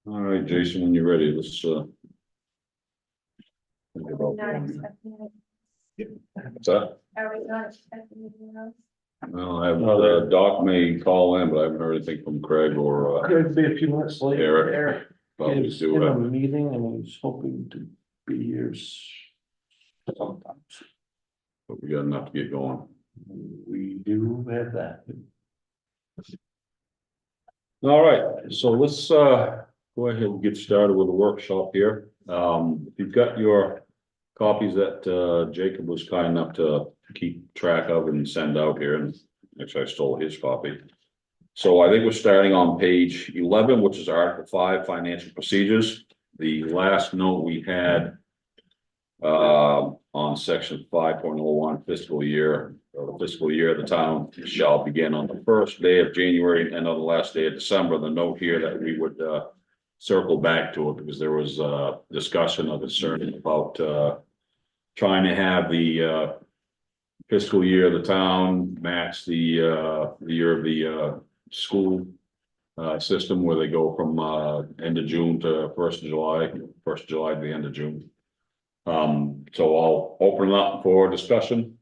All right, Jason, when you're ready, let's think Are about we not that. expecting it? What's that? Are we not expecting anything else? Well, I have, Doc may call in, but I haven't heard anything from Craig or, Could be a few minutes late. Eric. Probably He's do in a it. meeting and he's hoping to be here sometimes. But we got enough to get going. We do have that. All right, so let's, go ahead and get started with the workshop here. If you've got your copies that, Jacob was kind enough to keep track of and send out here, and actually I stole his copy. So I think we're starting on page 11, which is Article 5, Financial Procedures. The last note we had on section 5.01 fiscal year, the fiscal year of the town shall begin on the first day of January and on the last day of December. The note here that we would circle back to it because there was a discussion of concern about trying to have the fiscal year of the town match the year of the school system where they go from end of June to 1st of July, 1st of July to the end of June. So I'll open it up for discussion.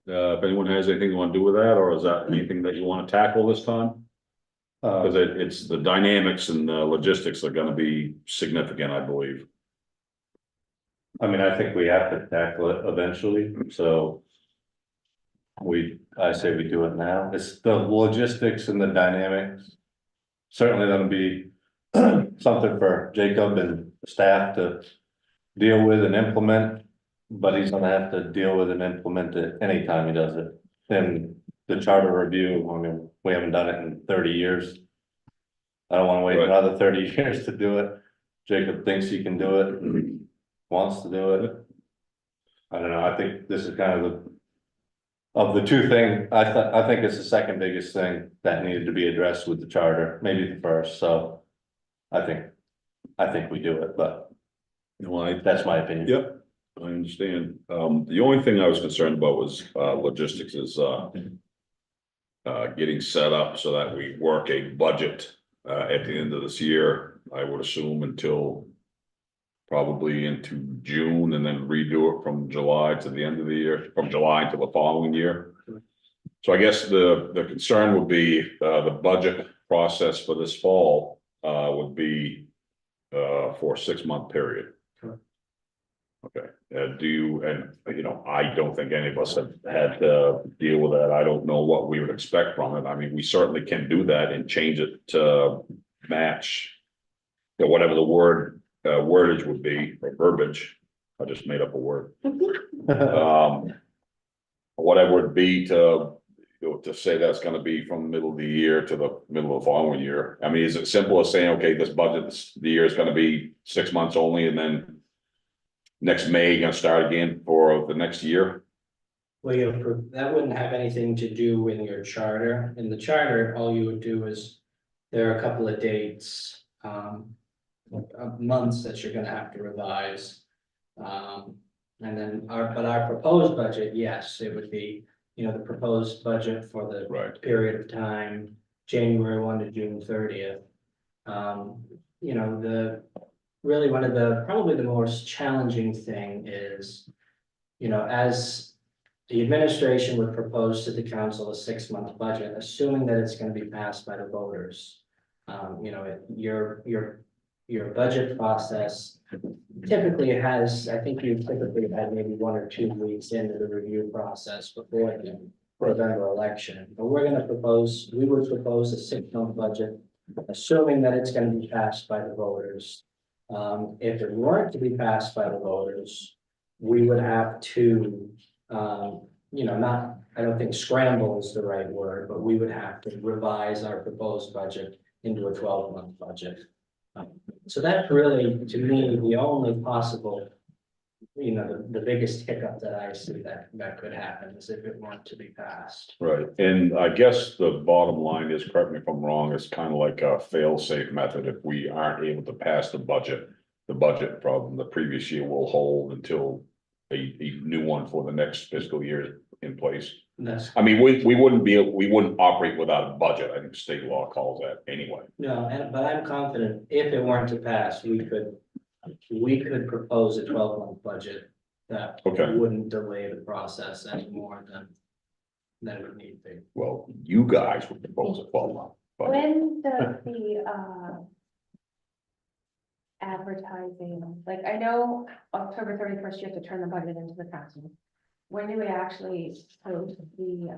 If anyone has anything you want to do with that, or is that anything that you want to tackle this time? Because it's the dynamics and the logistics are going to be significant, I believe. I mean, I think we have to tackle it eventually, so. I say we do it now. It's the logistics and the dynamics. Certainly gonna be something for Jacob and staff to deal with and implement. But he's gonna have to deal with and implement it anytime he does it. And the charter review, I mean, we haven't done it in 30 years. I don't wanna wait Right. another 30 years to do it. Jacob thinks he can do it, wants to do it. I don't know, I think this is kind of the two thing, I think it's the second biggest thing that needed to be addressed with the charter, maybe the first, so. I think we do it, but Well, that's my opinion. Yep, I understand. The only thing I was concerned about was logistics is getting set up so that we work a budget at the end of this year, I would assume until probably into June, and then redo it from July to the end of the year, from July to the following year. So I guess the concern would be the budget process for this fall would be for a 6-month period. Okay, do you, and you know, I don't think any of us have had to deal with that. I don't know what we would expect from it. I mean, we certainly can do that and change it to match, you know, whatever the wordage would be, or verbiage. I just made up a word. Whatever it would be to, you know, to say that's gonna be from the middle of the year to the middle of the following year. I mean, is it simple as saying, okay, this budget, the year is gonna be 6 months only, and then next May, gonna start again for the next year? Well, that wouldn't have anything to do with your charter. In the charter, all you would do is, there are a couple of dates, months that you're gonna have to revise. And then our proposed budget, yes, it would be, you know, the proposed budget for the Right. period of time, January 1 to June 30th. You know, really one of probably the most challenging thing is, you know, as the administration would propose to the council a 6-month budget, assuming that it's going to be passed by the voters. You know, your budget process typically has, I think you've typically had maybe 1 or 2 weeks into the review process before the November election. But we would propose a 6-month budget, assuming that it's going to be passed by the voters. If it weren't to be passed by the voters, we would have to, you know, I don't think scramble is the right word, but we would have to revise our proposed budget into a 12-month budget. So that's really, to me, the only possible, you know, the biggest hiccup that I see that could happen is if it weren't to be passed. Right, and I guess the bottom line is, correct me if I'm wrong, it's kind of like a fail-safe method. If we aren't able to pass the budget from the previous year will hold until a new one for the next fiscal year in place. That's, I mean, we wouldn't operate without a budget. I think state law calls that anyway. no, but I'm confident if it weren't to pass, we could propose a 12-month budget that Okay. wouldn't delay the process any more than it would need to. Well, you guys would propose a 12-month. budget. When does the, advertising, like, I know October 31st, you have to turn the budget into the council. When do we actually post the,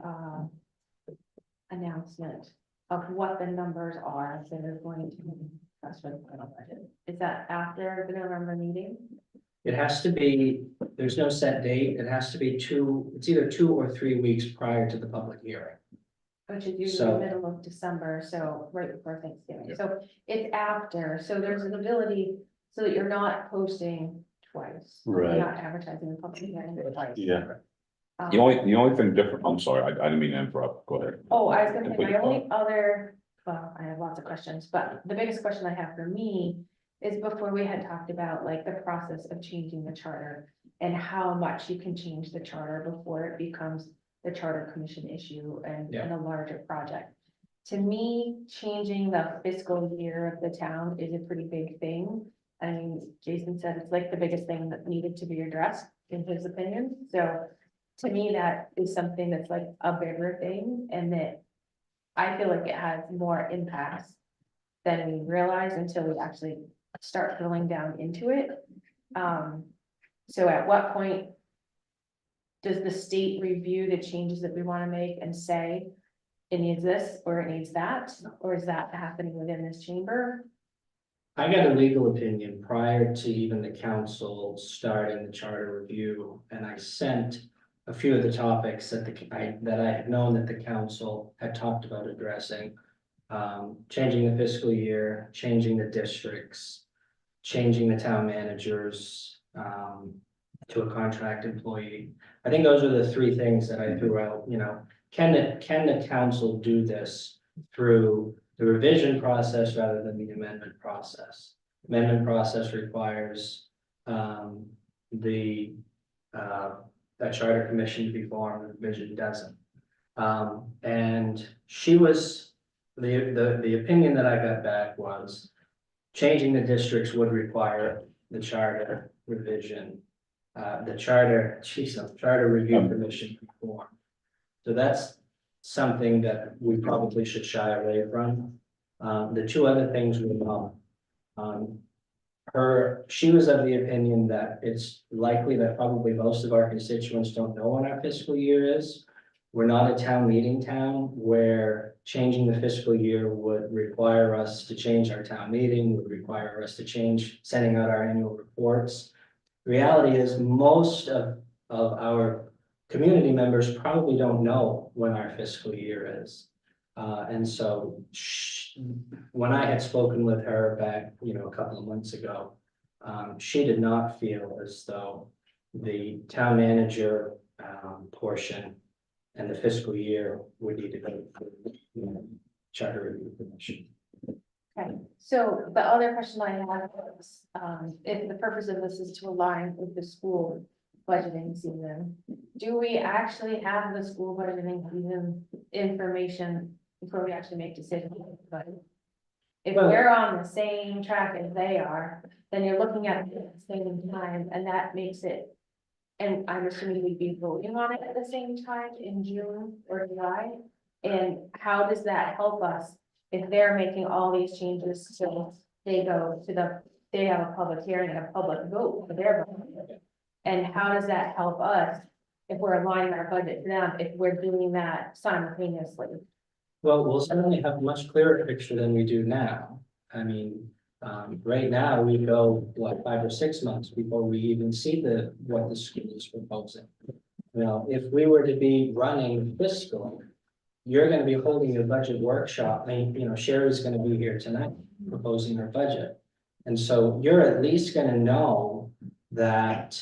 announcement of what the numbers are that are going to be discussed for the final budget? Is that after the November meeting? It has to be, there's no set date, it has to be it's either 2 or 3 weeks prior to the public hearing. Which is usually So- the middle of December, so right before Thanksgiving, Yeah. so it's after, so there's an ability, so that you're not posting twice. Right. You're not advertising the public hearing twice. Yeah. Um, The only thing different, I'm sorry, I didn't mean to interrupt. Go ahead. Oh, I was gonna say, Complete my only other, well, I have lots of questions, but the biggest question I have for me is before we had talked about like the process of changing the charter and how much you can change the charter before it becomes the charter commission issue and a larger project. To me, changing the fiscal year of the town is a pretty big thing. I mean, Jason said it's like the biggest thing that needed to be addressed in his opinion, so to me, that is something that's like a bigger thing and that I feel like it has more impacts than we realize until we actually start drilling down into it. So at what point does the state review the changes that we want to make and say it needs this or it needs that, or is that happening within this chamber? I got a legal opinion prior to even the council starting the charter review, and I sent a few of the topics that I had known that the council had talked about addressing. Changing the fiscal year, changing the districts, changing the town managers, to a contract employee. I think those are the 3 things that I threw out, can the council do this through the revision process rather than the amendment process? Amendment process requires, that charter commission to be formed, the revision doesn't. And she was, the opinion that I got back was changing the districts would require the charter revision. The charter review commission to be formed. So that's something that we probably should shy away from. The 2 other things were not. She was of the opinion that it's likely that probably most of our constituents don't know when our fiscal year is. We're not a town meeting town where changing the fiscal year would require us to change our town meeting, would require us to change sending out our annual reports. Reality is most of our community members probably don't know when our fiscal year is. And so when I had spoken with her back, a couple of months ago, she did not feel as though the town manager portion and the fiscal year would need to go through charter review commission. Okay, so the other question I have is, if the purpose of this is to align with the school budgeting season, do we actually have the school budgeting season information before we actually make decisions? But if Well- we're on the same track as they are, then you're looking at it at the same time, and that makes it, and I'm assuming we'd be voting on it at the same time in June or July. And how does that help us if they're making all these changes, so they have a public hearing and a public vote for their budget? And how does that help us if we're aligning our budget to them, if we're doing that simultaneously? Well, we'll certainly have a much clearer picture than we do now. I mean, right now, we go, 5 or 6 months before we even see what the school is proposing. If we were to be running fiscal, you're gonna be holding your budget workshop, and, Sherry's gonna be here tonight proposing her budget. And so you're at least gonna know that,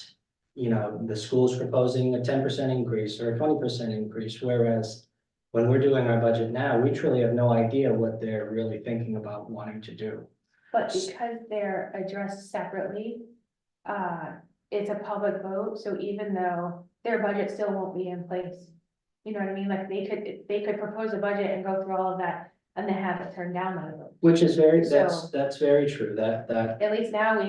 the school's proposing a 10% increase or a 20% increase, whereas when we're doing our budget now, we truly have no idea what they're really thinking about wanting to do. But because they're addressed separately, it's a public vote, so even though their budget still won't be in place You know what I mean? Like they could propose a budget and go through all of that and then have it turned down by the vote. Which is very, So- that's very true, that, At least now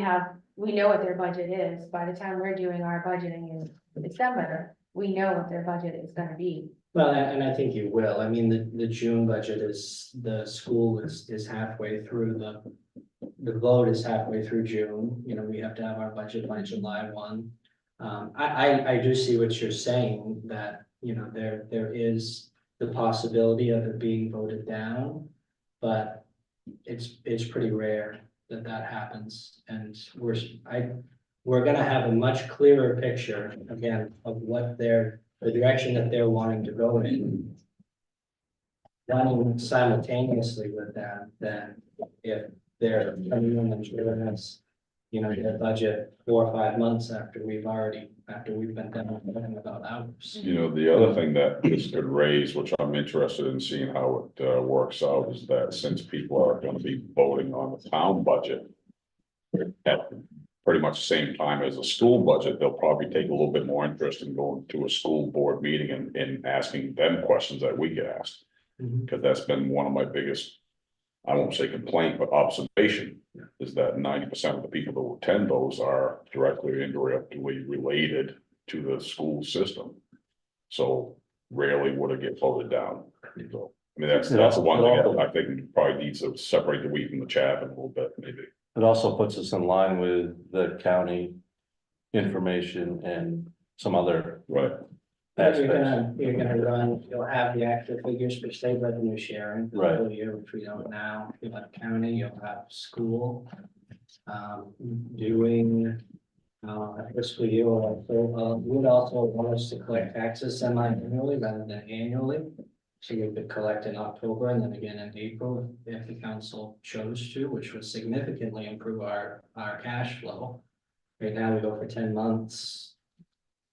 we know what their budget is. By the time we're doing our budgeting in December, we know what their budget is gonna be. well, and I think you will, I mean, the June budget is, the school is halfway through the vote is halfway through June, you know, we have to have our budget by July 1. I do see what you're saying, that, you know, there is the possibility of it being voted down, but it's pretty rare that that happens, and we're gonna have a much clearer picture, again, of what the direction that they're wanting to go in. Running simultaneously with that, then if they're coming in and showing us, you know, their budget 4 or 5 months after we've been done with about hours. You know, the other thing that this could raise, which I'm interested in seeing how it works out, is that since people are gonna be voting on the town budget. At pretty much the same time as the school budget, they'll probably take a little bit more interest in going to a school board meeting and asking them questions that we get asked. Mhm. Because that's been one of my biggest, I won't say complaint, but observation. Is that 90% of the people that attend those are directly or indirectly related to the school system. So rarely would it get voted down. So, I mean, that's one thing that I think probably needs to separate the wheat from the chaff a little bit, maybe. It also puts us in line with the county information and some other Right. aspects. You're gonna run, you'll have the actual figures for state revenue sharing. for the Right. whole year, which we don't now, you'll have county, you'll have school. Doing. Fiscal year, would also want us to collect taxes semi-annually rather than annually. So we could collect in October and then again in April if the council chose to, which would significantly improve our cash flow. Right now, we go for 10 months,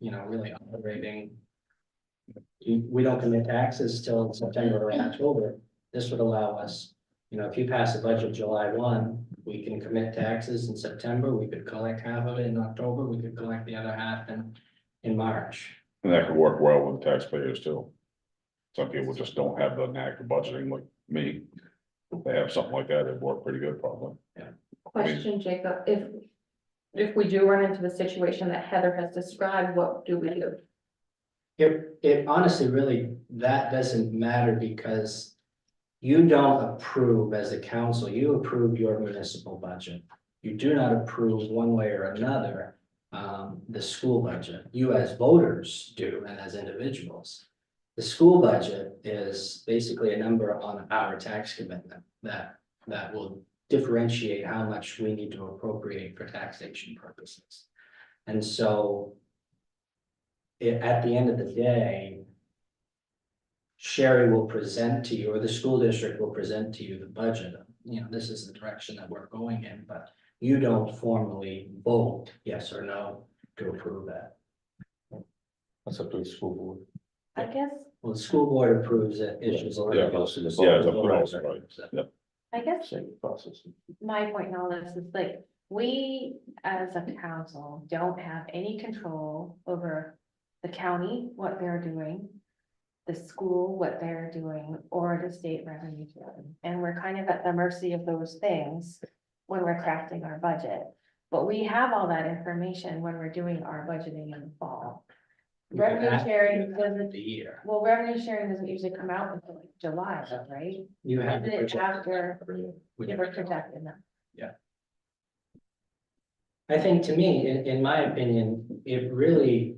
you know, really operating. We don't commit taxes till September or October. This would allow us, you know, if you pass a budget July 1, we can commit taxes in September, we could collect half of it in October, we could collect the other half in March. And that could work well with taxpayers too. Some people just don't have the knack of budgeting like me. If they have something like that, it'd work pretty good probably. Question, Jacob, if we do run into the situation that Heather has described, what do we do? It honestly really, that doesn't matter because you don't approve as a council, you approve your municipal budget. You do not approve one way or another, the school budget. You as voters do and as individuals. The school budget is basically a number on our tax commitment that will differentiate how much we need to appropriate for taxation purposes. And so at the end of the day, Sherry will present to you, or the school district will present to you the budget. You know, this is the direction that we're going in, but you don't formally vote yes or no to approve that. That's up to the school board. I guess, Well, the school board approves it, issues. a Yeah, letter. yeah, it's up to us, right. Yeah. I guess Same process. my point in all this is like, we as a council don't have any control over the county, what they're doing, the school, what they're doing, or the state revenue sharing. And we're kind of at the mercy of those things when we're crafting our budget. But we have all that information when we're doing our budgeting in the fall. Revenue sharing doesn't, The year. well, revenue sharing doesn't usually come out until like July, right? You have. Is to it project after when Give you're- or project in them. I think to me, in my opinion, it really.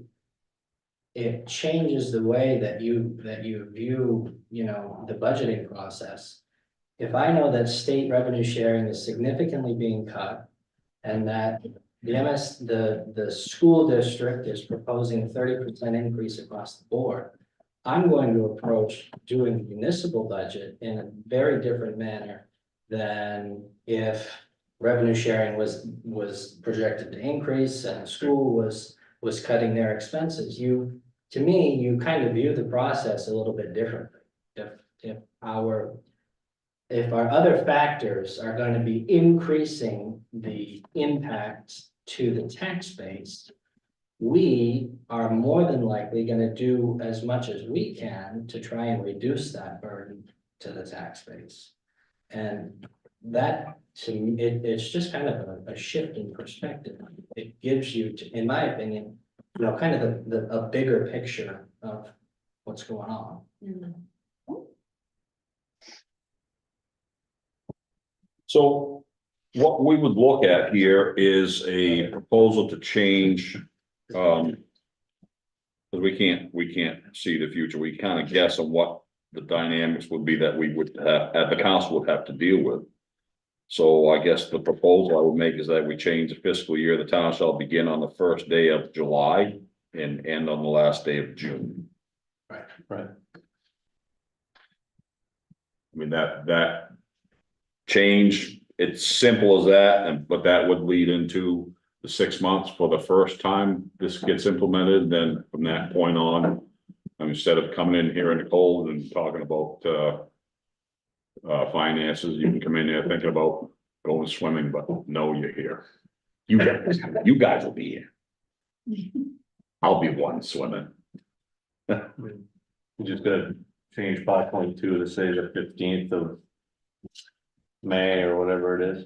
It changes the way that you view, you know, the budgeting process. If I know that state revenue sharing is significantly being cut. And that the school district is proposing a 30% increase across the board. I'm going to approach doing the municipal budget in a very different manner than if revenue sharing was projected to increase and the school was cutting their expenses. To me, you kind of view the process a little bit differently. If our other factors are going to be increasing the impact to the tax base, we are more than likely gonna do as much as we can to try and reduce that burden to the tax base. And that, to me, it's just kind of a shift in perspective. It gives you, in my opinion, you know, kind of a bigger picture of what's going on. So what we would look at here is a proposal to change, because we can't see the future. We kind of guess on what the dynamics would be that we would have, the council would have to deal with. So I guess the proposal I would make is that we change the fiscal year. The town shall begin on the first day of July and end on the last day of June. Right. I mean, that change, it's simple as that, and but that would lead into the 6 months for the first time this gets implemented. Then from that point on, instead of coming in here in the cold and talking about finances, you can come in here thinking about going swimming, but no, you're here. You guys will be here. I'll be one swimming. We just gotta change 5.2 to say the 15th of May or whatever it is.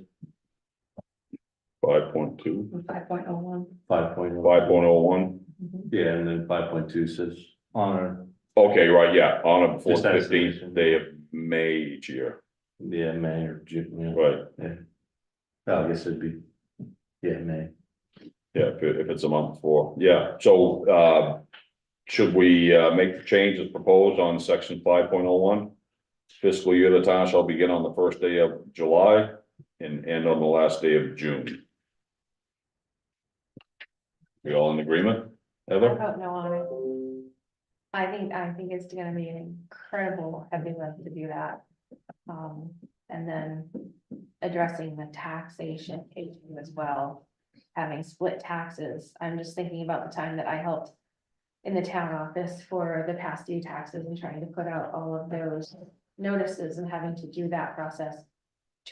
5.2, 5.01. 5.0. 5.01. Yeah, and then 5.2 says honor, Okay, right, yeah, on or before Just the as- 15th day of May each year, yeah, May or June, yeah. right? Yeah. Oh, I guess it'd be, yeah, May. Yeah, if it's a month before, yeah, so, should we, make the changes proposed on section 5.01? Fiscal year, the town shall begin on the first day of July and end on the last day of June. We all in agreement, I Heather? don't know on it. I think it's gonna be an incredible heavy lift to do that. And then addressing the taxation issue as well, having split taxes. I'm just thinking about the time that I helped in the town office for the past due taxes and trying to put out all of those notices and having to do that process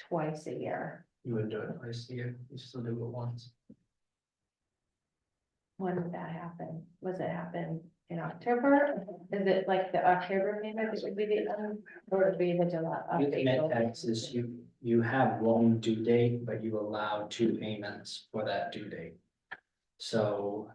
twice a year. You would do it twice a year, you still do it once. When did that happen? Was it happen in October? Is it like the October payment that would be the, or would it be the July? You commit taxes, you have one due date, but you allow two payments for that due date. So,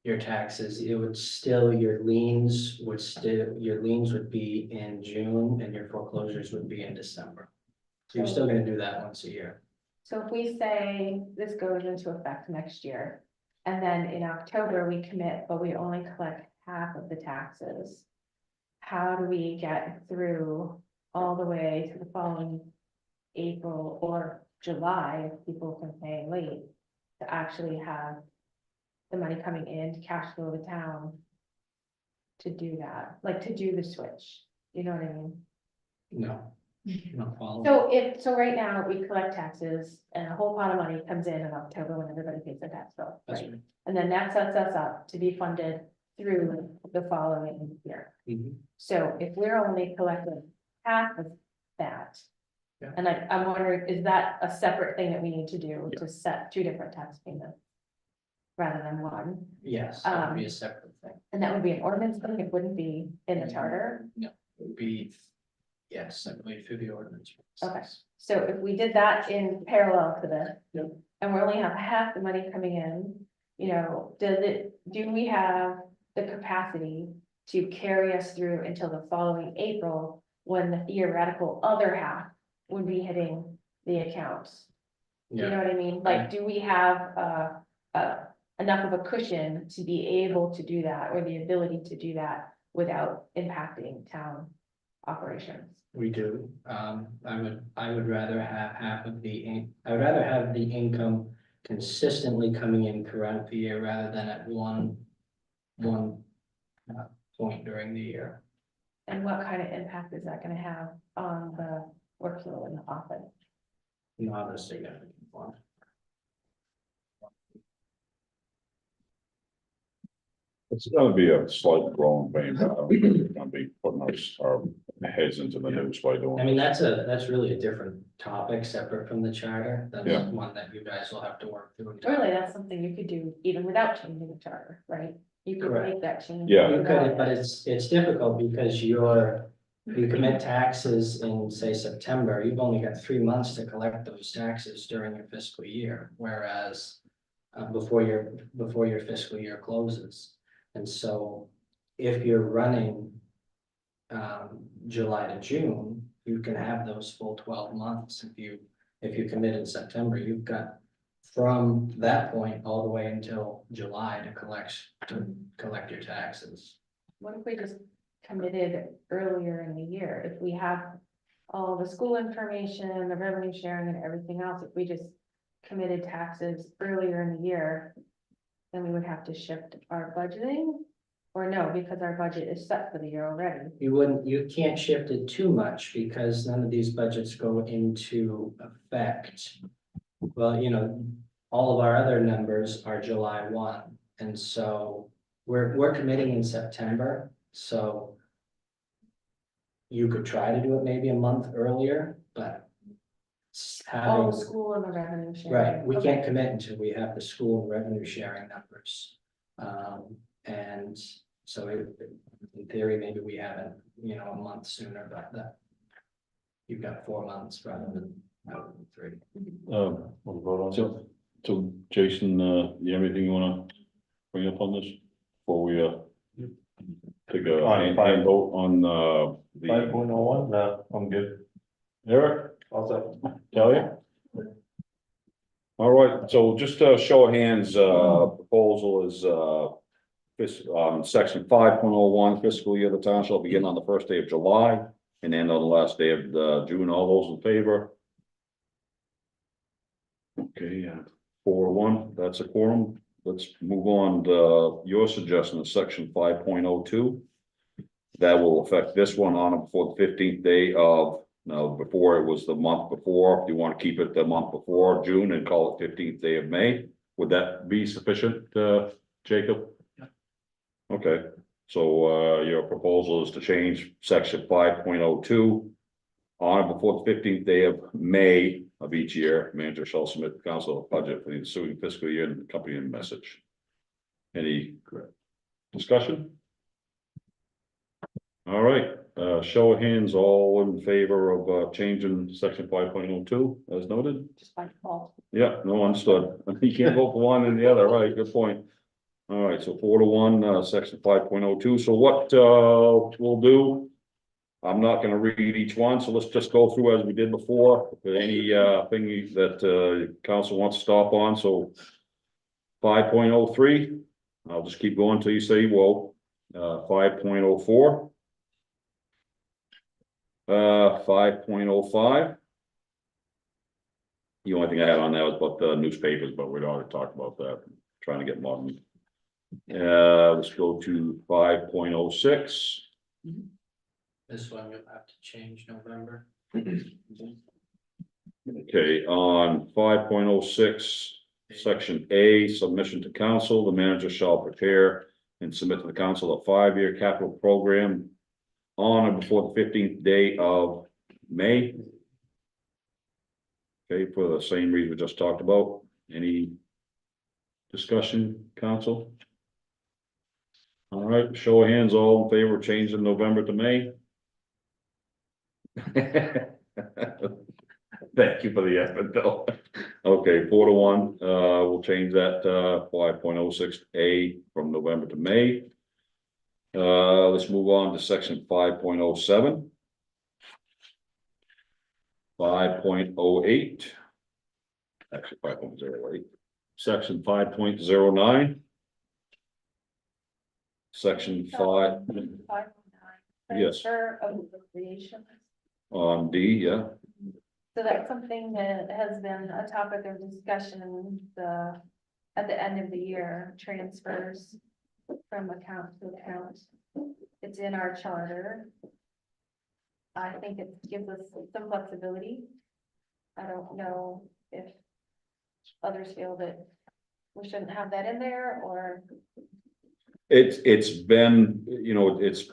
your taxes, it would still, your liens would be in June and your foreclosures would be in December. So you're still gonna do that once a year. So if we say this goes into effect next year, and then in October we commit, but we only collect half of the taxes. How do we get through all the way to the following April or July, if people can pay late, to actually have the money coming in to cash flow the town to do that, like to do the switch, you know what I mean? No. Not following. So right now, we collect taxes and a whole pot of money comes in October when everybody pays their tax bill, That's right? right. And then that sets us up to be funded through the following year. Mhm. So if we're only collecting half of that. Yeah. And I'm wondering, is that a separate thing that we need to do to set two different tax payments? Rather than one, Yes, that would be a separate thing. and that would be an ordinance thing, it wouldn't be in the charter. No, it would be, yes, I believe through the ordinance. Okay. So if we did that in parallel to this. Yep. And we only have half the money coming in, you know, do we have the capacity to carry us through until the following April? When the theoretical other half would be hitting the accounts? You know Yeah, what I mean? Like, do we have, enough of a cushion to be able to do that, or the ability to do that without impacting town operations? we do. I would rather have half of I would rather have the income consistently coming in throughout the year rather than at one point during the year. And what kind of impact is that gonna have on the workflow in the office? Not a significant one. It's gonna be a slight growing pain, but I don't think it's gonna be putting us, our heads into the news by doing. I mean, this. that's really a different topic, separate from the charter. Yeah. That's one that you guys will have to work through. Really, that's something you could do even without changing the charter, right? You could Correct. make that change. Yeah. You without could, it. but it's difficult because you commit taxes in, say, September, you've only got 3 months to collect those taxes during your fiscal year, whereas before your fiscal year closes. And so if you're running July to June, you can have those full 12 months. If you commit in September, you've got from that point all the way until July to collect your taxes. What if we just committed earlier in the year? If we have all the school information, the revenue sharing and everything else, if we just committed taxes earlier in the year, then we would have to shift our budgeting? Or no, because our budget is set for the year already. You can't shift it too much because none of these budgets go into effect. Well, all of our other numbers are July 1, and so we're committing in September, so you could try to do it maybe a month earlier, but All having, the school and the revenue sharing. right, we Okay. can't commit until we have the school and revenue sharing numbers. And so in theory, maybe we have it, a month sooner, but you've got 4 months rather than 3. We'll vote on it. So Jason, you have anything you wanna bring up on this? Before we, take a On hand five. vote on, the, 5.01, no, I'm good. Eric, Also. Kelly? All right, so just a show of hands, proposal is, section 5.01 fiscal year, the town shall begin on the first day of July and end on the last day of June. All those in favor? Okay, 4-1, that's a quorum. Let's move on to your suggestion of section 5.02. That will affect this one on or before the 15th day of, no, before it was the month before. If you want to keep it the month before June and call it 15th day of May, would that be sufficient, Jacob? Okay, so your proposal is to change section 5.02. On or before the 15th day of May of each year, manager shall submit to council a budget for the ensuing fiscal year and accompanying message. Any discussion? All right, show of hands, all in favor of changing section 5.02 as noted? Just by default. Yeah, no, understood. You can't vote for one and the other, right? Good point. All right, so 4-1, section 5.02. So what we'll do, I'm not gonna read each one, so let's just go through as we did before. If there any thing that council wants to stop on, so 5.03, I'll just keep going until you say whoa. 5.04. 5.05. The only thing I had on that was about the newspapers, but we'd already talked about that, trying to get modern. Let's go to 5.06. This one you'll have to change November. Okay, on 5.06, section A, submission to council, the manager shall prepare and submit to the council a 5-year capital program on or before the 15th day of May. Okay, for the same reason we just talked about. Any discussion, council? All right, show of hands, all in favor of changing November to May? Thank you for the effort, Bill. Okay, 4-1, we'll change that 5.06A from November to May. Let's move on to section 5.07. 5.08. Actually, 5.08. Section 5.09. Section 5, Yes. Transfer of appropriations. on D, yeah, So that's something that has been a topic of discussion, at the end of the year, transfers from account to account. It's in our charter. I think it gives us some flexibility. I don't know if others feel that we shouldn't have that in there, or it's been, it's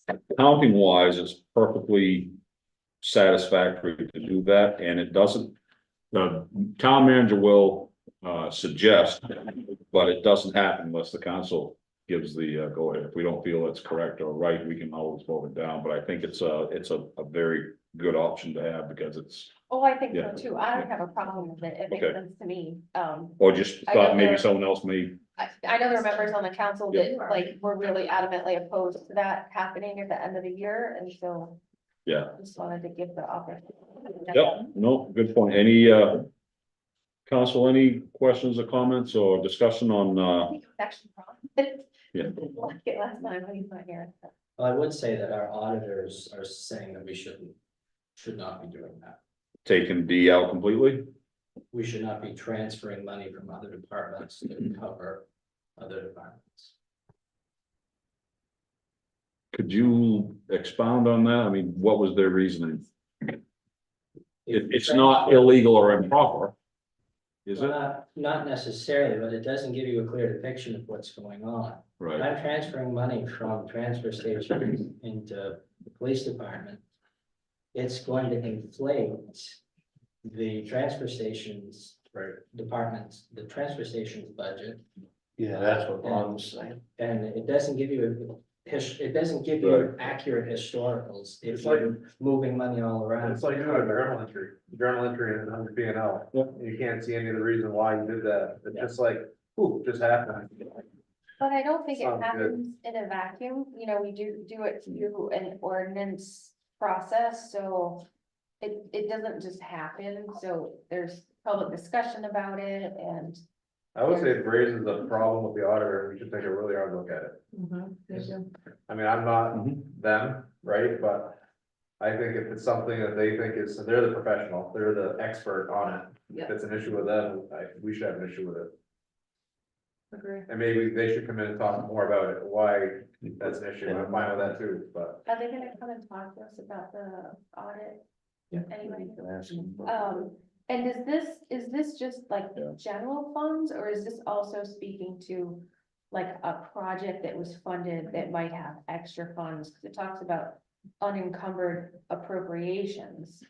accounting wise, it's perfectly satisfactory to do that, and it doesn't, the town manager will suggest, but it doesn't happen unless the council gives the go ahead. If we don't feel it's correct or right, we can always vote it down, but I think it's a very good option to have because it's, Oh, I think Yeah. so too. I don't have a problem with it. It makes Okay. sense to me. or just I know thought maybe there- someone else may, I know there are members on the council Yeah. that like were really adamantly opposed to that happening at the end of the year, and so yeah. just wanted to give the opportunity. Yep, no, good point. Any council, any questions or comments or discussion on I think it was actually wrong. Yeah. Like it last time when he's not here. Well, I would say that our auditors are saying that we should not be doing that. taking D out completely? We should not be transferring money from other departments to cover other departments. Could you expound on that? I mean, what was their reasoning? It's not illegal or improper. Is it? Not necessarily, but it doesn't give you a clear depiction of what's going on. Right, I'm transferring money from transfer station into the police department. It's going to inflate the transfer stations for departments, the transfer station's budget. Yeah, that's what Ron was saying. And it doesn't give you it doesn't give you accurate historicals if It's like- you're moving money all around. It's like doing a journal entry in under P and L. Yeah. You can't see any of the reason why you did that, it's just like, ooh, just happened. But I don't think it Sounds good. happens in a vacuum, you know, we do it through an ordinance process, so. It doesn't just happen, so there's public discussion about it and. I would say it raises a problem with the auditor, we should take a really hard look at it. I mean, I'm not Mhm. them, right, but I think if it's something that they think is, they're the professional, they're the expert on it. If it's an issue with them, we should have an issue with it, Agree. and maybe they should come in and talk more about it, why that's an issue, I'm fine with that too, but. Are they gonna come and talk to us about the audit? Yeah. Anyway, Ask him. and is this just like Yeah. general funds, or is this also speaking to? Like a project that was funded that might have extra funds, because it talks about unencumbered appropriations.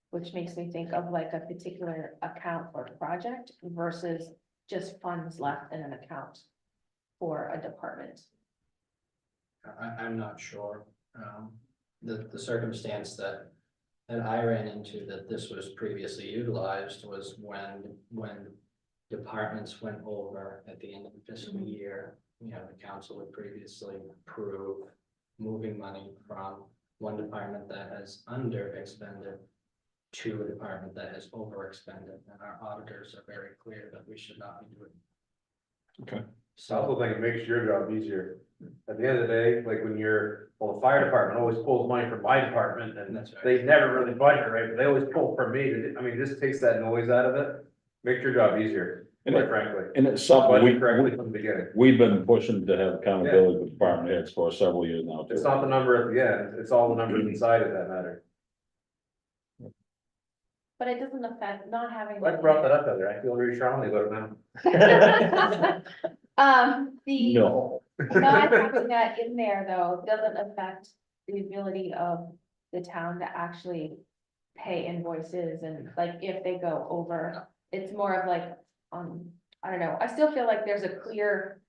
Which makes me think of like a particular account or project versus just funds left in an account for a department. I'm not sure, the circumstance that I ran into that this was previously utilized was when departments went over at the end of the fiscal year, you know, the council would previously approve moving money from one department that has under expended to a department that has over expended, and our auditors are very clear that we should not be doing. Okay. I also think it makes your job easier. At the end of the day, like when the fire department always pulls money from my department and That's right. they never really budget, right? But they always pull from me. I mean, just takes that noise out of it. Makes your job easier, And quite it- frankly. and it's something Budget correctly from the beginning. we've been pushing to have accountability with department heads for several years now. too. It's not the number at the end, it's all the numbers inside of that matter. But it doesn't affect not having. I brought that up, Heather. I feel very strongly about it now. The. No, Not having that in there, though, doesn't affect the ability of the town to actually pay invoices and like if they go over, it's more of like, I don't know, I still feel like there's a clear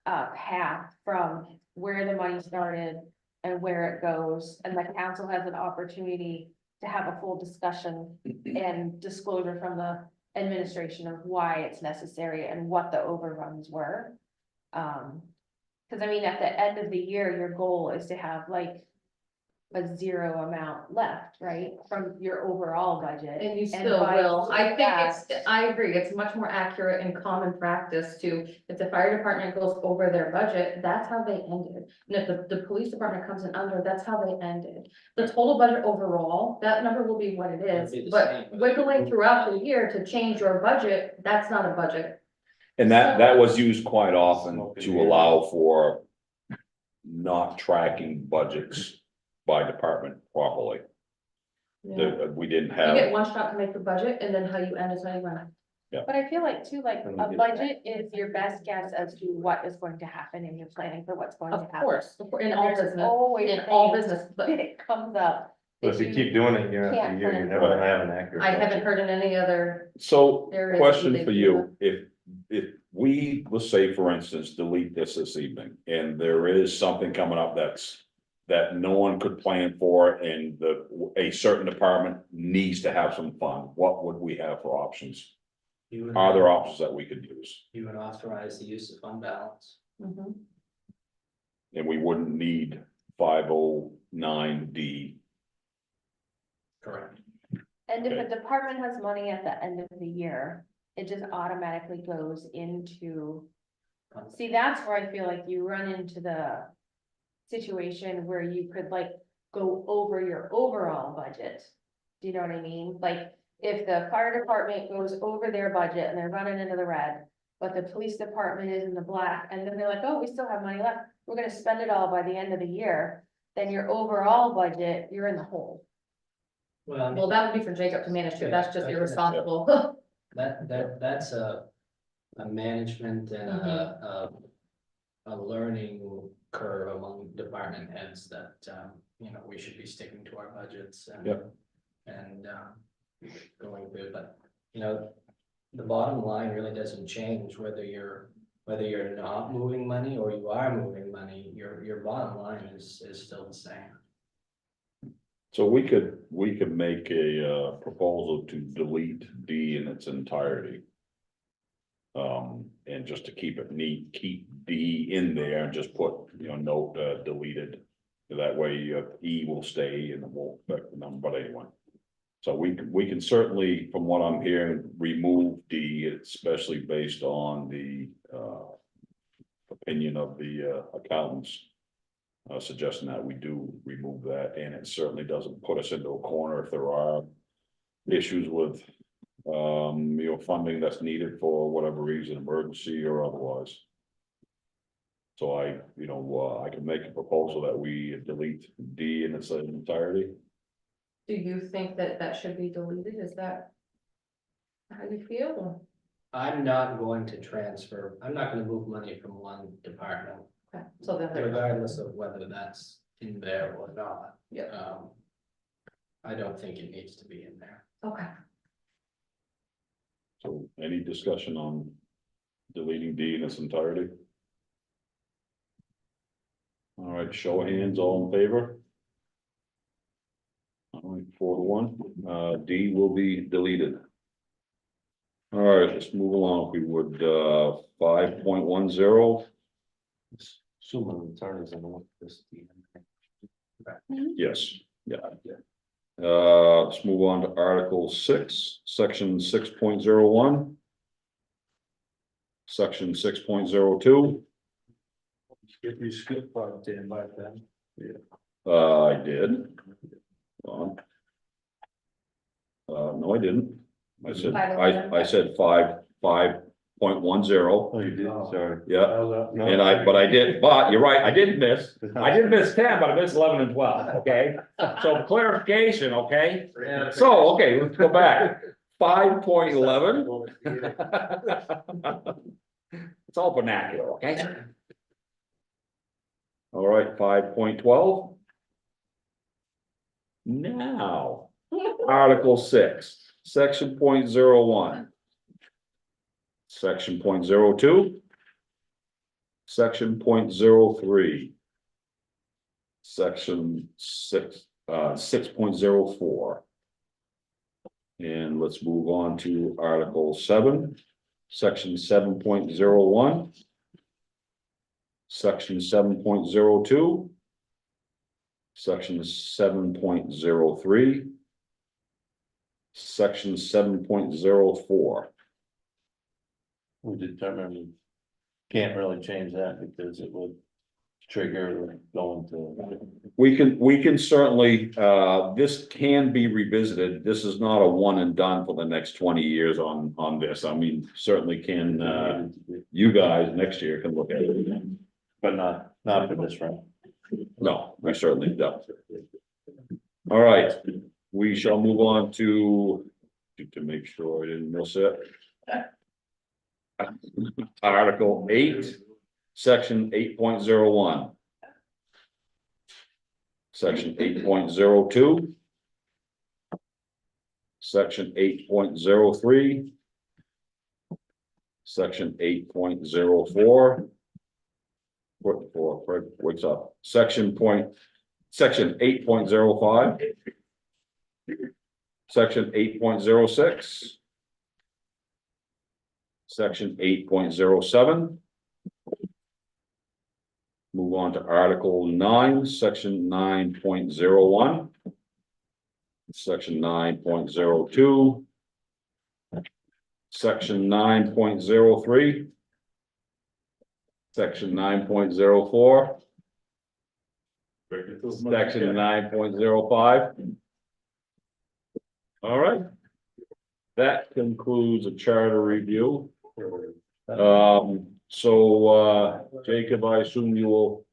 path from where the money started and where it goes, and the council has an opportunity to have a full discussion and disclosure from the administration of why it's necessary and what the overruns were. Cause I mean, at the end of the year, your goal is to have like a zero amount left, right, from your overall budget. And you still by will. I doing think that- I agree. It's much more accurate and common practice to, if the fire department goes over their budget, that's how they ended. And if the police department comes in under, that's how they ended. The total budget overall, that number will be what it It'll is, be the but same. wiggling throughout the year to change your budget, that's not a budget. and that was used quite often to allow for not tracking budgets by department properly. Yeah. That we didn't You get have, one shot to make the budget and then how you end is how you run it. But I feel like too, like When we a get budget is your best guess as to what is going to happen and you're planning for what's going to Of happen. course, in all There's business, always in all things business, but that it comes up. But that if you keep doing it year after can't year, you're plan never for. gonna have an accurate. I haven't budget. heard in any other, So, There is question something for to you, if we, let's say, for instance, delete this evening, and there is something coming up that no one could plan for, and a certain department needs to have some fun, what would we have for options? You would- Are there options that we could use? You would authorize the use of fund balance. Mhm. And we wouldn't need 509D. Correct. And if a department has money at the end of the year, it just automatically goes into, see, that's where I feel like you run into the situation where you could like go over your overall budget. Do you know what I mean? Like, if the fire department goes over their budget and they're running into the red, but the police department is in the black, and then they're like, oh, we still have money left, we're gonna spend it all by the end of the year, then your overall budget, you're in the hole. well, that would be for Jacob to manage too, that's just Yeah, irresponsible. That's a management and a learning curve among department heads that, you know, we should be sticking to our budgets and. Yep. And, going through, but, you know, the bottom line really doesn't change whether you're not moving money or you are moving money, your bottom line is still the same. So we could make a proposal to delete D in its entirety. And just to keep it neat, keep D in there and just put, note deleted. That way E will stay and it won't affect the number, but anyway. So we can certainly, from what I'm hearing, remove D, especially based on the opinion of the accountants. Suggesting that we do remove that, and it certainly doesn't put us into a corner if there are issues with funding that's needed for whatever reason, emergency or otherwise. So I can make a proposal that we delete D in its entirety. Do you think that that should be deleted, is that how you feel? I'm not going to transfer, I'm not gonna move money from one department, Okay, so then there, regardless of whether that's in there or not. Yeah. I don't think it needs to be in there. okay, So any discussion on deleting D in its entirety? All right, show of hands, all in favor? All right, 4-1, D will be deleted. All right, let's move along, if we would, 5.10, Assuming the return is in this. yes, yeah. Let's move on to Article 6, Section 6.01. Section 6.02, If you skip part 10 by then. I did. Hold on. No, I didn't. I said, I said 5.10, Oh, you did, Oh. sorry. yeah, No. and but you're right, I didn't miss. I did miss 10, but I missed 11 and 12, okay? So clarification, okay? So, okay, let's go back. 5.11. It's all vernacular, okay? All right, 5.12. Now, Article 6, Section 0.01. Section 0.02. Section 0.03. Section 6.04. And let's move on to Article 7, Section 7.01. Section 7.02. Section 7.03. Section 7.04. We determined we can't really change that because it would trigger going to. We can certainly, this can be revisited. This is not a one and done for the next 20 years on this. I mean, certainly can, you guys next year can look at it again. But not for this round. No, we certainly don't. All right, we shall move on to make sure I didn't miss it. Article 8, section 8.01. Section 8.02. Section 8.03. Section 8.04. Fred wakes up. Section 8.05. Section 8.06. Section 8.07. Move on to Article 9, Section 9.01. Section 9.02. Section 9.03. Section 9.04. Section 9.05. All right. That concludes a charter review. Jacob, I assume you will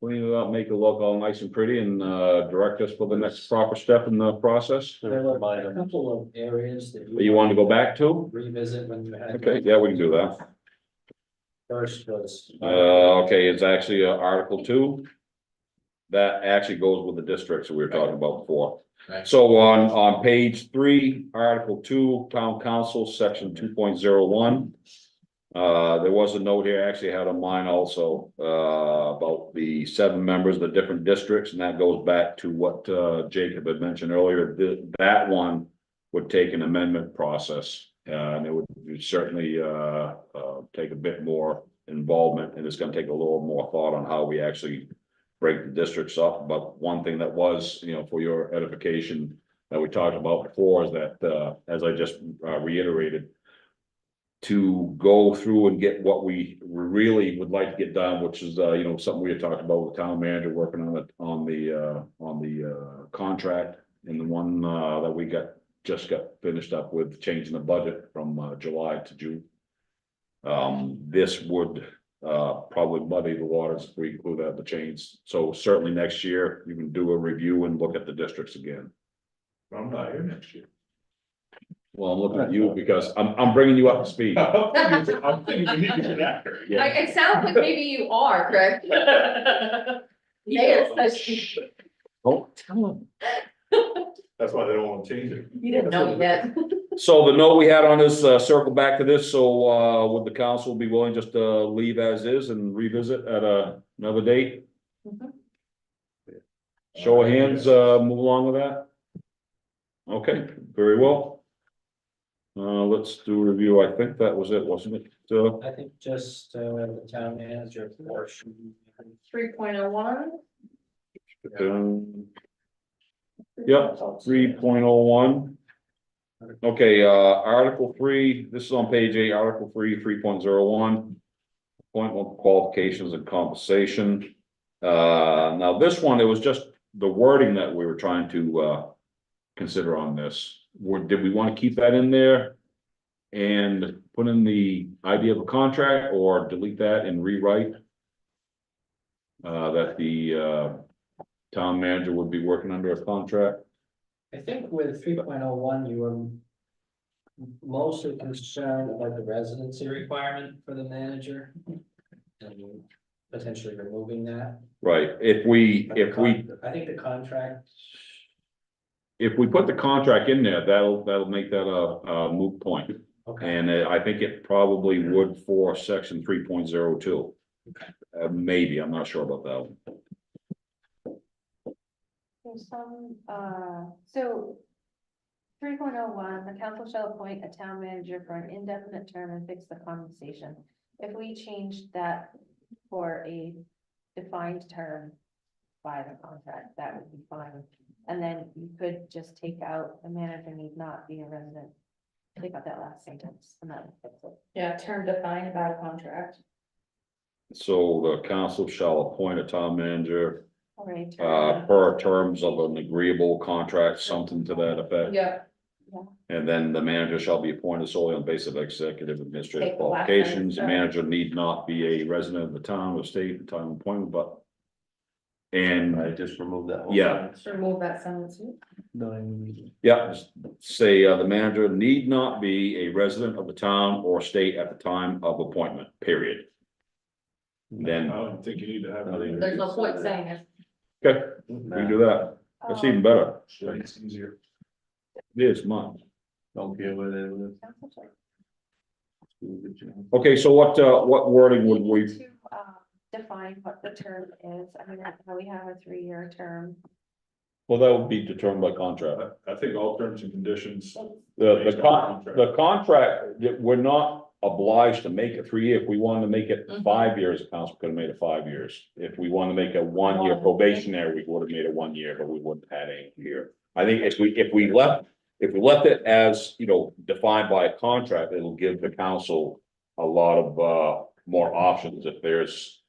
clean it up, make it look all nice and pretty and direct us for the next proper step in the process There were a couple of areas that that you want to go back to. revisit when you had. Okay, yeah, we can do that. First was. Okay, it's actually Article 2. That actually goes with the districts that we were talking about before. Right. So on page 3, Article 2, Town Council, section 2.01. There was a note here, I actually had on mine also, about the 7 members of the different districts, and that goes back to what Jacob had mentioned earlier. That one would take an amendment process, and it would certainly take a bit more involvement, and it's gonna take a little more thought on how we actually break the districts up. But one thing that was, for your edification that we talked about before is that, as I just reiterated, to go through and get what we really would like to get done, which is, something we had talked about with the town manager working on the contract, and the one, that we just got finished up with changing the budget from, July to June. This would, probably muddy the waters if we include that, the change. So certainly next year, you can do a review and look at the districts again. I'm not here next year. Well, I'm looking at you because I'm bringing you up to speed. I'm thinking we need to get after it. Yeah. It sounds like maybe you are, Craig. Yes, Don't tell them. That's why they don't want to change it. you didn't know yet. So the note we had on this, circle back to this, so, would the council be willing just to leave as is and revisit at another date? Mhm. Show of hands, move along with that? Okay, very well. Let's do a review. I think that was it, wasn't it? I think just the town manager portion. 3.01. Yep, 3.01. Okay, Article 3, this is on page 8, Article 3, 3.01. Appointment qualifications and compensation. Now this one, it was just the wording that we were trying to consider on this. Did we want to keep that in there? And put in the idea of a contract, or delete that and rewrite? That the town manager would be working under a contract? I think with 3.01, you were mostly concerned about the residency requirement for the manager. And potentially removing that. Right, if we I think the contract. if we put the contract in there, that'll make that a moot point. Okay, And I think it probably would for section 3.02. Maybe, I'm not sure about that one. There's some, so 3.01, the council shall appoint a town manager for an indefinite term and fix the compensation. If we changed that for a defined term by the contract, that would be fine. And then you could just take out, the manager need not be a resident. Take out that last sentence and that would fix it. Yeah, term defined by contract. So the council shall appoint a town manager Or a per terms of an agreeable contract, something to that effect. Yeah. And then the manager shall be appointed solely on basis of executive administrative Take the last qualifications. The sentence out. manager need not be a resident of the town or state at the time of appointment, but And, I just removed that. whole Yeah. sentence. Remove that sentence. yeah, just say, the manager need not be a resident of the town or state at the time of appointment, period. Then, don't think you need to have. There's no point saying it. okay, we can do that. That's even better. It's easier. It is mine. Don't get with it. Okay, so what wording would we, To, define what the term is, I mean, I know we have a 3-year term. well, that would be determined by contract. I think all terms and conditions. The contract, that we're not obliged to make it 3 year. If we wanted to make it Mhm. 5 years, the council could have made it 5 years. If we wanted to make a 1 year probationary, we would have made it 1 year, but we wouldn't have had any here. I think if we left it as, you know, defined by a contract, it'll give the council a lot of, more options if there's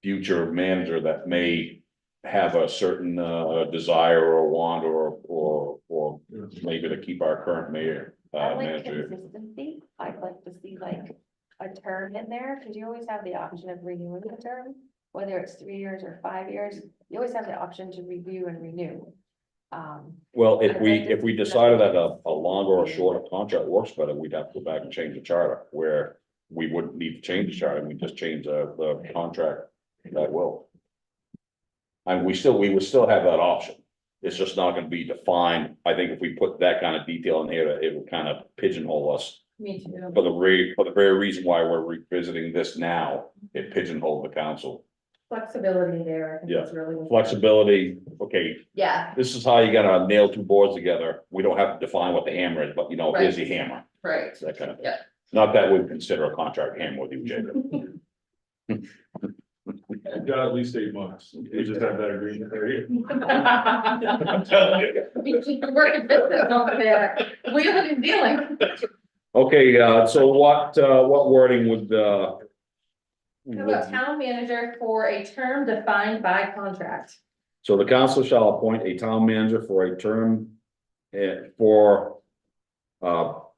future manager that may have a certain, desire or want or maybe to keep our current mayor, I like manager. consistency, I'd like to see like a term in there, because you always have the option of renewing the term. Whether it's 3 years or 5 years, you always have the option to review and renew. Well, if I'd we, like to if we see decided that that. a longer or shorter contract works better, we'd have to go back and change the charter, where we wouldn't need to change the charter, we just change the contract that will. And we would still have that option, it's just not gonna be defined, I think if we put that kind of detail in here, it would kind of pigeonhole us. Me too. For the very reason why we're revisiting this now, it pigeonholed the council. Flexibility there, I think Yeah. is really. important. Flexibility, okay, Yeah, this is how you gotta nail 2 boards together, we don't have to define what the hammer is, but you know, here's your hammer. right. That kind of. Yeah. Not that we consider a contract hammer with you, Jacob. Got at least 8 months. We just have that agreement there. We're working business over there. We have been dealing. Okay, so what wording would, How about town manager for a term defined by contract? so the council shall appoint a town manager for a term. For.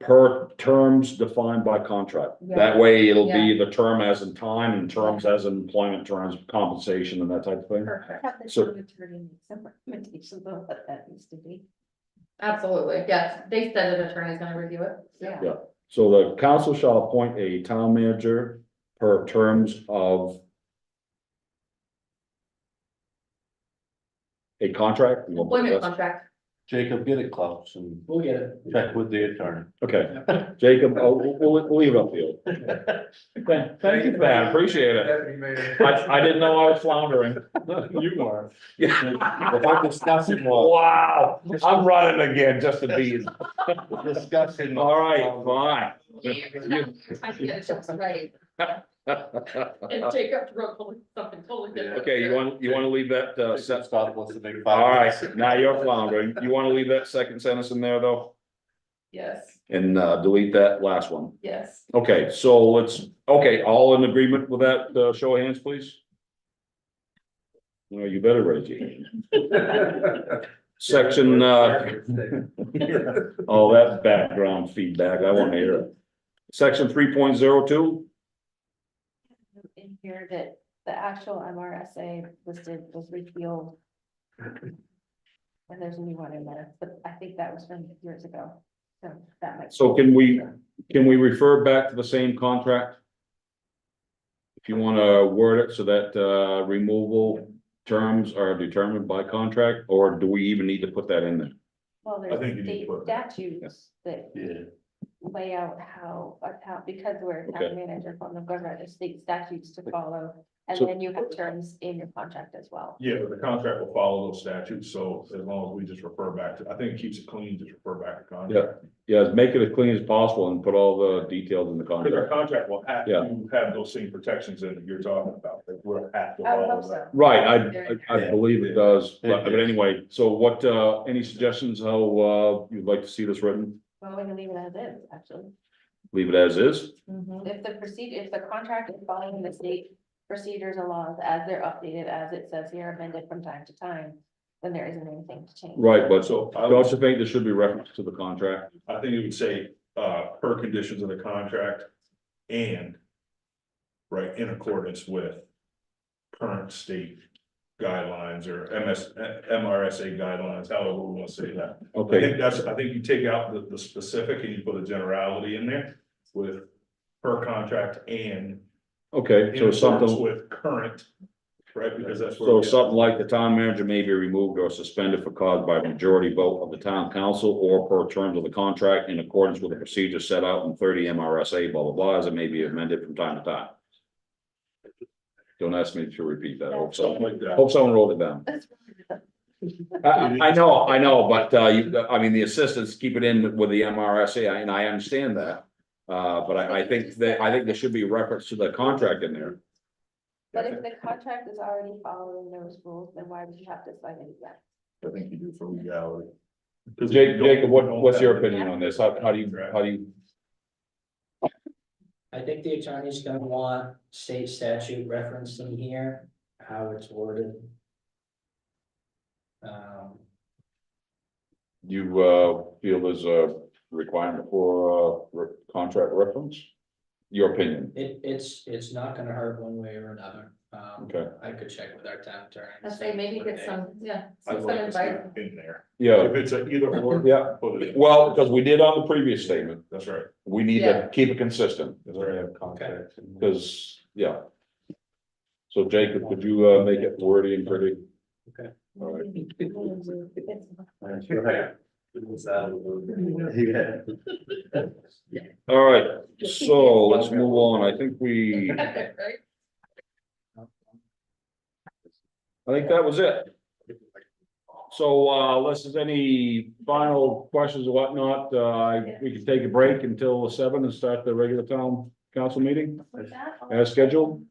Per terms defined by contract, that way it'll be the term as in time and terms as in employment terms, compensation and that type of thing. Perfect. Have the So- town attorney make some recommendations on what that needs to be. Absolutely, yes. They said an attorney's gonna review it. Yeah. So the council shall appoint a town manager per terms of. A contract? You want to put Employment that? contract. Jacob, get it close and We'll get it. check with the attorney. Okay, Jacob, we'll leave it up to you. Thank you for that, appreciate it. Deputy Mayor. I didn't know I was floundering. You are. If I'm discussing one, Wow, I'm running again just to be. discussing. All right, fine. I get it, just right. And Jacob wrote something totally different. Okay, you want to leave that, set? Scott wants to make. All right, now you're floundering. You want to leave that second sentence in there though? Yes, And, delete that last one. yes. Okay, so all in agreement with that, show of hands, please? No, you better raise your hand. Section, oh, that background feedback, I want to hear it. Section 3.02. In here that the actual MRSA listed was repealed. And there's a new one in there, but I think that was from years ago, so that might. So can we refer back to the same contract? If you want to word it so that, removal terms are determined by contract, or do we even need to put that in there? Well, I think there's you need to state put- statutes that Yeah. lay out how, because we're a Okay. town manager from the government, there's state statutes to follow. And So- then you have terms in your contract as well. Yeah, but the contract will follow those statutes, so as long as we just refer back to, I think it keeps it clean, just refer back to contract. Yeah, make it as clean as possible and put all the details in the Because our contract. contract will have Yeah. to have those same protections that you're talking about, that we'll have to I would follow hope so. that. Right, I believe it does, but Yeah. anyway, so what, any suggestions how, you'd like to see this written? Well, we can leave it as is, actually. Leave it as is? If the procedure, if the contract is following the state procedures and laws as they're updated, as it says here, amended from time to time, then there isn't anything to change. Right, but So I don't would, you think there should be reference to the contract? I think it would say, per conditions of the contract and right, in accordance with current state guidelines or MRSA guidelines, however we want to say that. I Okay, think I think you take out the specific and you put a generality in there with per contract and okay, in so accordance something, with current, right, because that's where. so we are. something like the town manager may be removed or suspended for cause by majority vote of the town council or per terms of the contract in accordance with the procedure set out in 30 MRSA, blah, blah, blah, as it may be amended from time to time. Don't ask me to repeat that. Something like that. Hope someone wrote it down. I know, but, I mean, the assistants keep it in with the MRSA, and I understand that. But I think there should be reference to the contract in there. But if the contract is already following those rules, then why would you have to sign it again? I think you do for legality. Jacob, what's your opinion on this? How do you, I think the attorney's gonna want state statute referenced in here, how it's worded. you, feel there's a requirement for, contract reference? Your opinion, It's not gonna hurt one way or another. Okay. I could check with our town attorney. I say maybe get some, I'd some like to see advice. it in there. yeah, If it's a either or. yeah, Put it in. well, because we did on the previous statement, That's right. we need to Yeah. keep it consistent, That's right. Contracts. because, yeah. So Jacob, could you, make it wordy and pretty? Okay. All right. Yeah. All right, so let's move on. I think that was it. So, unless there's any final questions or whatnot, we can take a break until 7 and start the regular town council meeting as scheduled.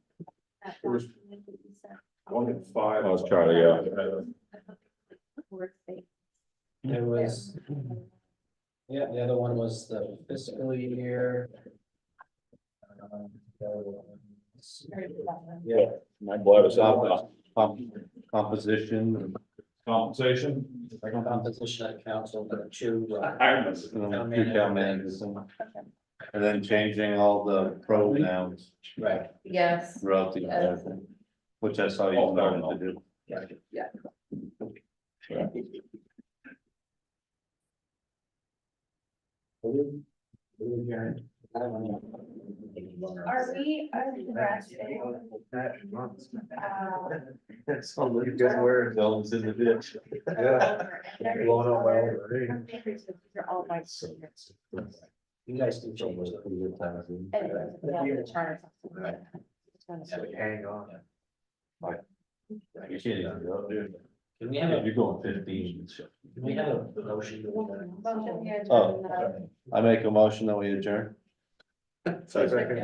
One in five. Oh, it's Charlie, yeah. There was, yeah, the other one was the fiscal year. Yeah. My blood is out. Composition. Compensation? Composition of council, the two. Two town managers. And then changing all the pronouns Right. Yes. throughout the entire thing, which I saw you wanted to do. Are we addressing, You guys were. Those in the ditch. Yeah. Blowing out my own brain. these are all my. You guys can change it. The charter. Hang on. You can't even go, dude. Can we have a, You're going 15. can we have a motion? Oh. I make a motion that we adjourn. Second.